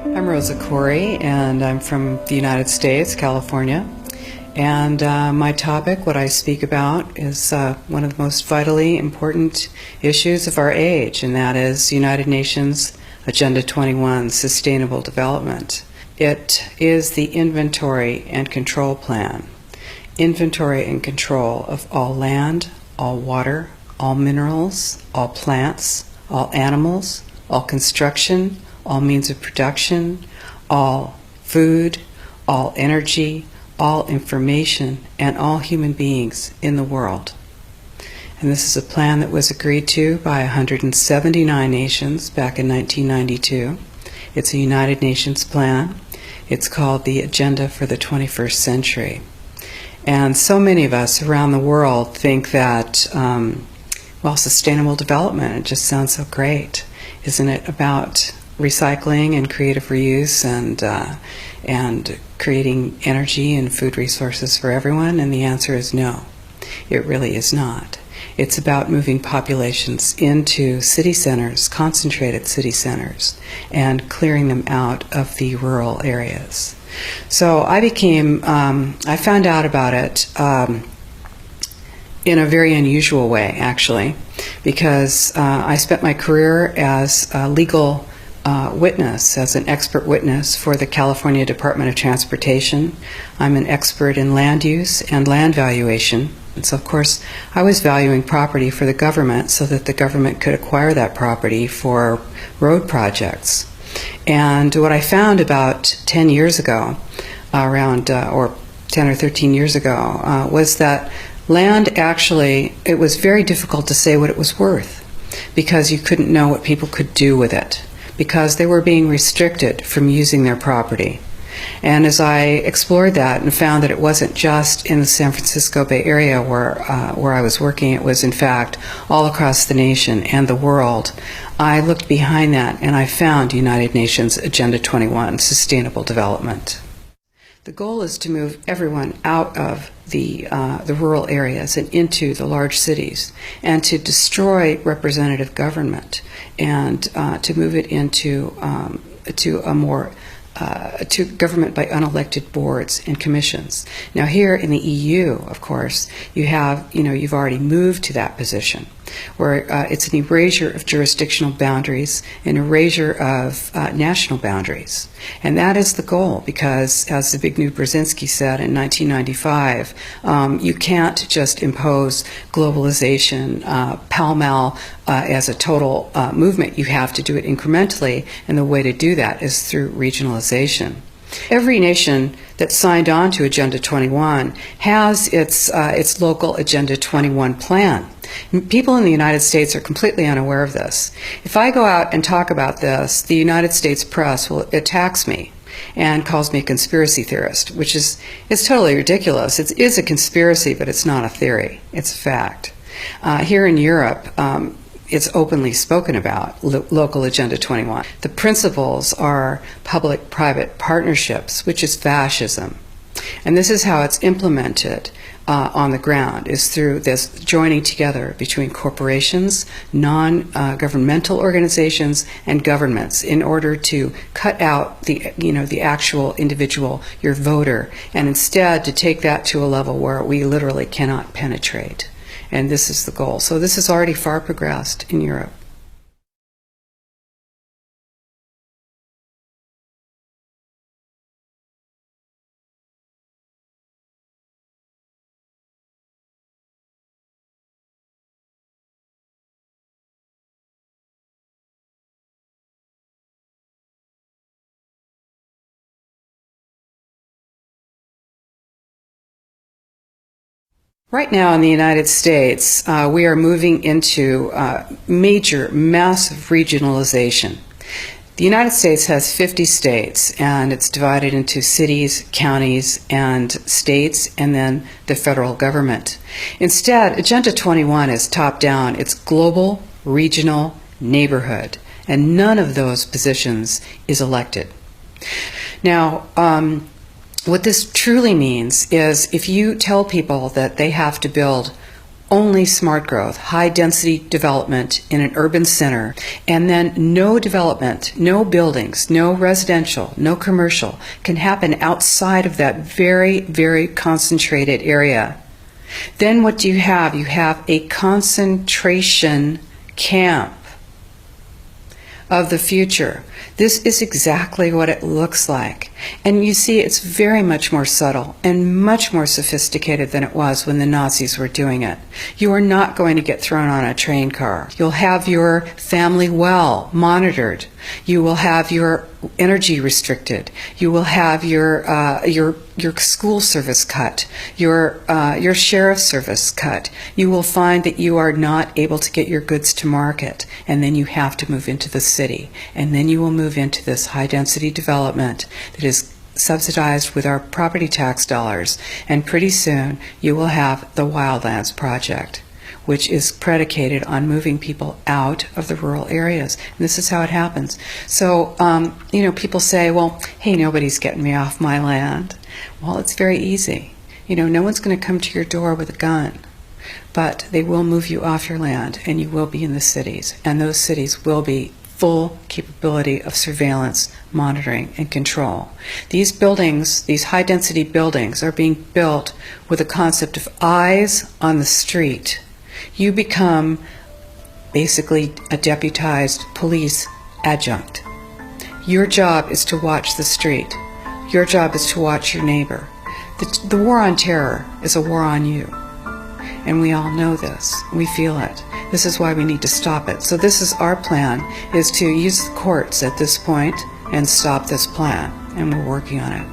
I'm Rosa Corey, and I'm from the United States, California. And my topic, what I speak about, is one of the most vitally important issues of our age, and that is United Nations Agenda 21, Sustainable Development. It is the inventory and control plan. Inventory and control of all land, all water, all minerals, all plants, all animals, all construction, all means of production, all food, all energy, all information, and all human beings in the world. And this is a plan that was agreed to by 179 nations back in 1992. It's a United Nations plan. It's called the Agenda for the 21st Century. And so many of us around the world think that, well, sustainable development, it just sounds so great. Isn't it about recycling and creative reuse and creating energy and food resources for everyone? And the answer is no, it really is not. It's about moving populations into city centers, concentrated city centers, and clearing them out of the rural areas. So I found out about it in a very unusual way, actually, because I spent my career as a legal witness, as an expert witness for the California Department of Transportation. I'm an expert in land use and land valuation. And so, of course, I was valuing property for the government so that the government could acquire that property for road projects. And what I found about 10 years ago, or 10 or 13 years ago, was that land actually, it was very difficult to say what it was worth because you couldn't know what people could do with it, because they were being restricted from using their property. And as I explored that and found that it wasn't just in the San Francisco Bay Area where I was working, it was in fact all across the nation and the world, I looked behind that and I found United Nations Agenda 21, Sustainable Development. The goal is to move everyone out of the rural areas and into the large cities, and to destroy representative government, and to move it into to government by unelected boards and commissions. Now here in the EU, of course, you've already moved to that position, where it's an erasure of jurisdictional boundaries, an erasure of national boundaries. And that is the goal, because as Zbigniew Brzezinski said in 1995, you can't just impose globalization pell-mell as a total movement. You have to do it incrementally, and the way to do that is through regionalization. Every nation that signed on to Agenda 21 has its local Agenda 21 plan. People in the United States are completely unaware of this. If I go out and talk about this, the United States press attacks me and calls me a conspiracy theorist, which is totally ridiculous. It is a conspiracy, but it's not a theory. It's a fact. Here in Europe, it's openly spoken about, local Agenda 21. The principles are public-private partnerships, which is fascism. And this is how it's implemented on the ground, is through this joining together between corporations, non-governmental organizations, and governments in order to cut out the actual individual, your voter, and instead to take that to a level where we literally cannot penetrate. And this is the goal. So this is already far progressed in Europe. Right now in the United States, we are moving into massive regionalization. The United States has 50 states, and it's divided into cities, counties, and states, and then the federal government. Instead, Agenda 21 is top-down. It's global, regional, neighborhood, and none of those positions is elected. Now, what this truly means is if you tell people that they have to build only smart growth, high density development in an urban center, and then no development, no buildings, no residential, no commercial can happen outside of that very, very concentrated area. Then what do you have? You have a concentration camp of the future. This is exactly what it looks like. And you see, it's very much more subtle and much more sophisticated than it was when the Nazis were doing it. You are not going to get thrown on a train car. You'll have your family well monitored. You will have your energy restricted. You will have your school service cut, your sheriff's service cut. You will find that you are not able to get your goods to market, and then you have to move into the city, and then you will move into this high-density development that is subsidized with our property tax dollars, and pretty soon you will have the Wildlands Project, which is predicated on moving people out of the rural areas. And this is how it happens. So, people say, well, hey, nobody's getting me off my land. Well, it's very easy. No one's going to come to your door with a gun, but they will move you off your land, and you will be in the cities, and those cities will be full capability of surveillance, monitoring, and control. These buildings, these high-density buildings, are being built with a concept of eyes on the street. You become basically a deputized police adjunct. Your job is to watch the street. Your job is to watch your neighbor. The war on terror is a war on you. And we all know this. We feel it. This is why we need to stop it. So this is our plan, is to use the courts at this point and stop this plan. And we're working on it.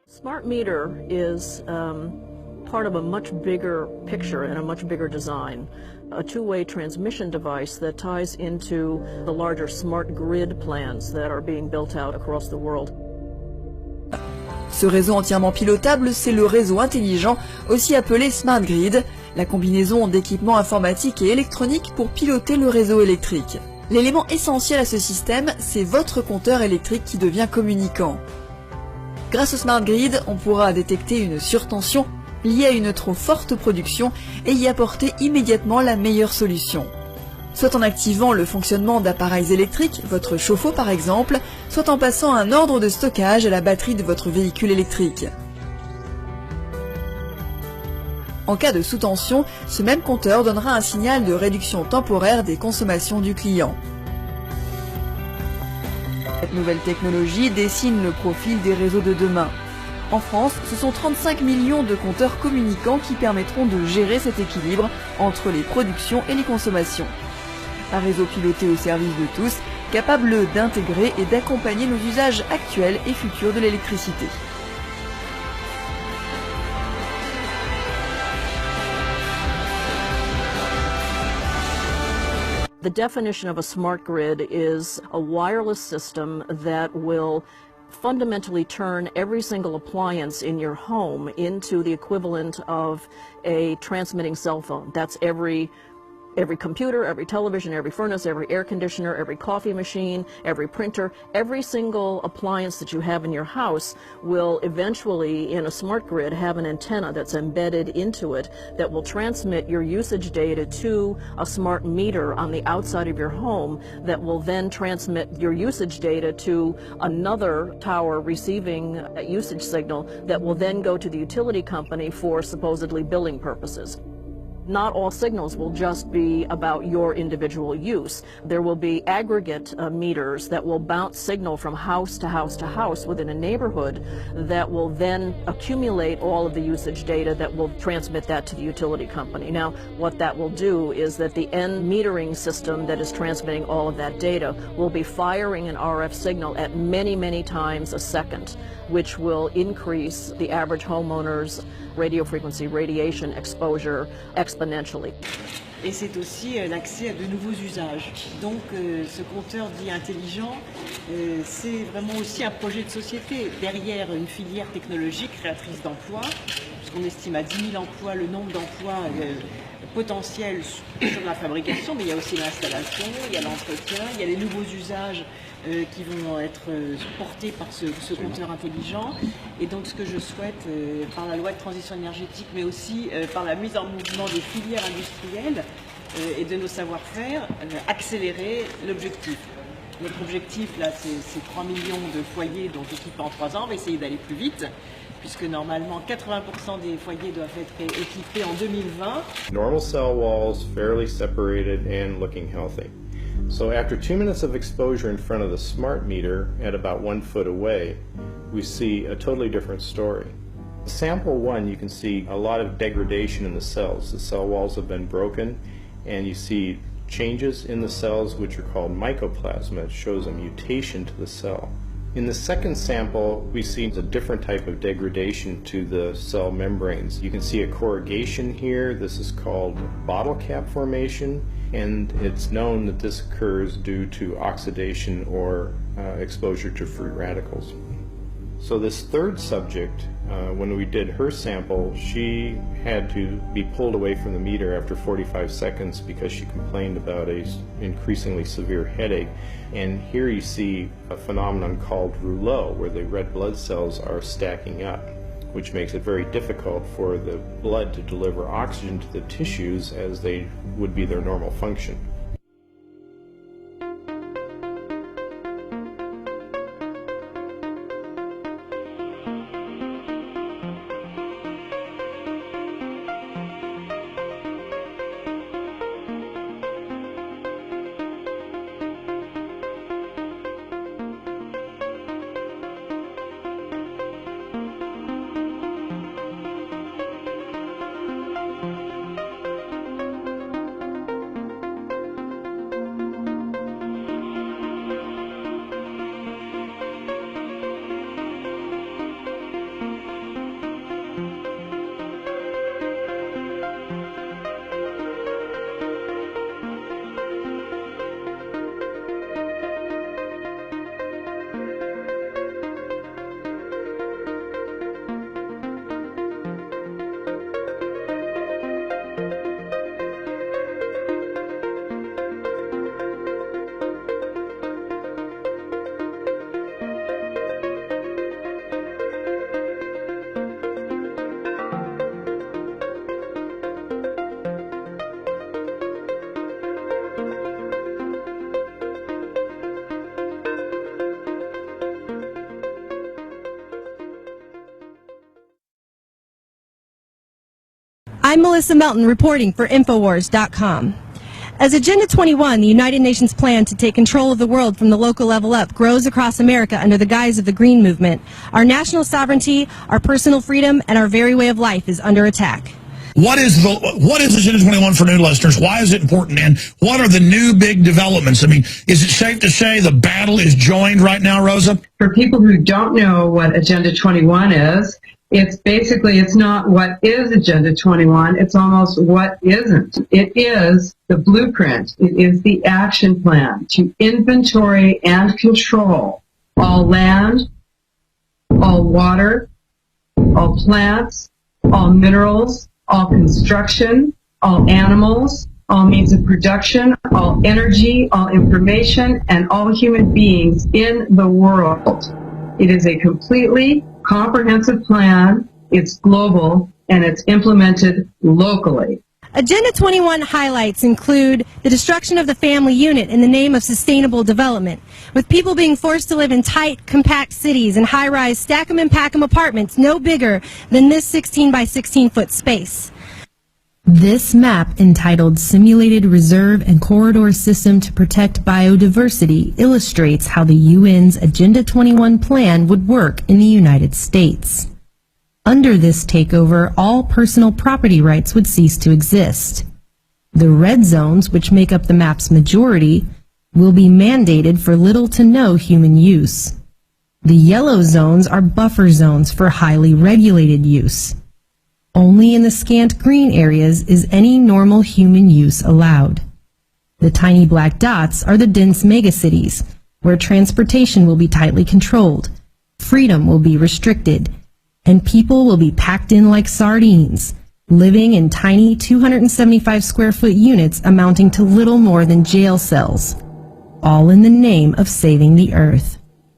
Smart meter is part of a much bigger picture and a much bigger design. A two-way transmission device that ties into the larger smart grid plans that are being built out across the world. Ce réseau entièrement pilotable, c'est le réseau intelligent, aussi appelé Smart Grid, la combinaison d'équipements informatiques et électroniques pour piloter le réseau électrique. L'élément essentiel à ce système, c'est votre compteur électrique qui devient communicant. Grâce au Smart Grid, on pourra détecter une surtension liée à une trop forte production et y apporter immédiatement la meilleure solution. Soit en activant le fonctionnement d'appareils électriques, votre chauffe-eau par exemple, soit en passant un ordre de stockage à la batterie de votre véhicule électrique. En cas de sous-tension, ce même compteur donnera un signal de réduction temporaire des consommations du client. Cette nouvelle technologie dessine le profil des réseaux de demain. En France, ce sont 35 millions de compteurs communicants qui permettront de gérer cet équilibre entre les productions et les consommations. Un réseau piloté au service de tous, capable d'intégrer et d'accompagner nos usages actuels et futurs de l'électricité. The definition of a smart grid is a wireless system that will fundamentally turn every single appliance in your home into the equivalent of a transmitting cell phone. That's every computer, every television, every furnace, every air conditioner, every coffee machine, every printer, every single appliance that you have in your house will eventually, in a smart grid, have an antenna that's embedded into it that will transmit your usage data to a smart meter on the outside of your home that will then transmit your usage data to another tower receiving a usage signal that will then go to the utility company for supposedly billing purposes. Not all signals will just be about your individual use. There will be aggregate meters that will bounce signal from house to house to house within a neighborhood that will then accumulate all of the usage data that will transmit that to the utility company. Now, what that will do is that the end metering system that is transmitting all of that data will be firing an RF signal at many, many times a second, which will increase the average homeowner's radio frequency radiation exposure exponentially. Et c'est aussi l'accès à de nouveaux usages. Donc ce compteur dit intelligent, c'est vraiment aussi un projet de société derrière une filière technologique créatrice d'emplois, puisqu'on estime à 10 000 emplois le nombre d'emplois potentiels sur la fabrication, mais il y a aussi l'installation, il y a l'entretien, il y a les nouveaux usages qui vont être portés par ce compteur intelligent. Et donc ce que je souhaite, par la loi de transition énergétique, mais aussi par la mise en mouvement des filières industrielles et de nos savoir-faire, accélérer l'objectif. Notre objectif, là, c'est 3 millions de foyers donc équipés en 3 ans. On va essayer d'aller plus vite, puisque normalement 80% des foyers doivent être équipés en 2020. Normal cell walls, fairly separated and looking healthy. So after 2 minutes of exposure in front of the smart meter at about 1 foot away, we see a totally different story. Sample 1, you can see a lot of degradation in the cells. The cell walls have been broken, and you see changes in the cells which are called mycoplasma. It shows a mutation to the cell. In the second sample, we see a different type of degradation to the cell membranes. You can see a corrugation here. This is called bottle cap formation, and it's known that this occurs due to oxidation or exposure to free radicals. So this third subject, when we did her sample, she had to be pulled away from the meter after 45 seconds because she complained about an increasingly severe headache. And here you see a phenomenon called rouleau, where the red blood cells are stacking up, which makes it very difficult for the blood to deliver oxygen to the tissues as they would be their normal function. I'm Melissa Melton reporting for Infowars.com. As Agenda 21, the United Nations plan to take control of the world from the local level up, grows across America under the guise of the Green Movement, our national sovereignty, our personal freedom, and our very way of life is under attack. What is Agenda 21 for new listeners? Why is it important? And what are the new big developments? I mean, is it safe to say the battle is joined right now, Rosa? For people who don't know what Agenda 21 is, it's not what is Agenda 21, it's almost what isn't. It is the blueprint, it is the action plan to inventory and control all land, all water, all plants, all minerals, all construction, all animals, all means of production, all energy, all information, and all human beings in the world. It is a completely comprehensive plan, it's global, and it's implemented locally. Agenda 21 highlights include the destruction of the family unit in the name of sustainable development, with people being forced to live in tight, compact cities and high-rise stack-em and pack-em apartments no bigger than this 16 by 16 foot space. This map, entitled Simulated Reserve and Corridor System to Protect Biodiversity, illustrates how the UN's Agenda 21 plan would work in the United States. Under this takeover, all personal property rights would cease to exist. The red zones, which make up the map's majority, will be mandated for little to no human use. The yellow zones are buffer zones for highly regulated use. Only in the scant green areas is any normal human use allowed. The tiny black dots are the dense megacities, where transportation will be tightly controlled, freedom will be restricted, and people will be packed in like sardines, living in tiny 275 square foot units amounting to little more than jail cells, all in the name of saving the earth.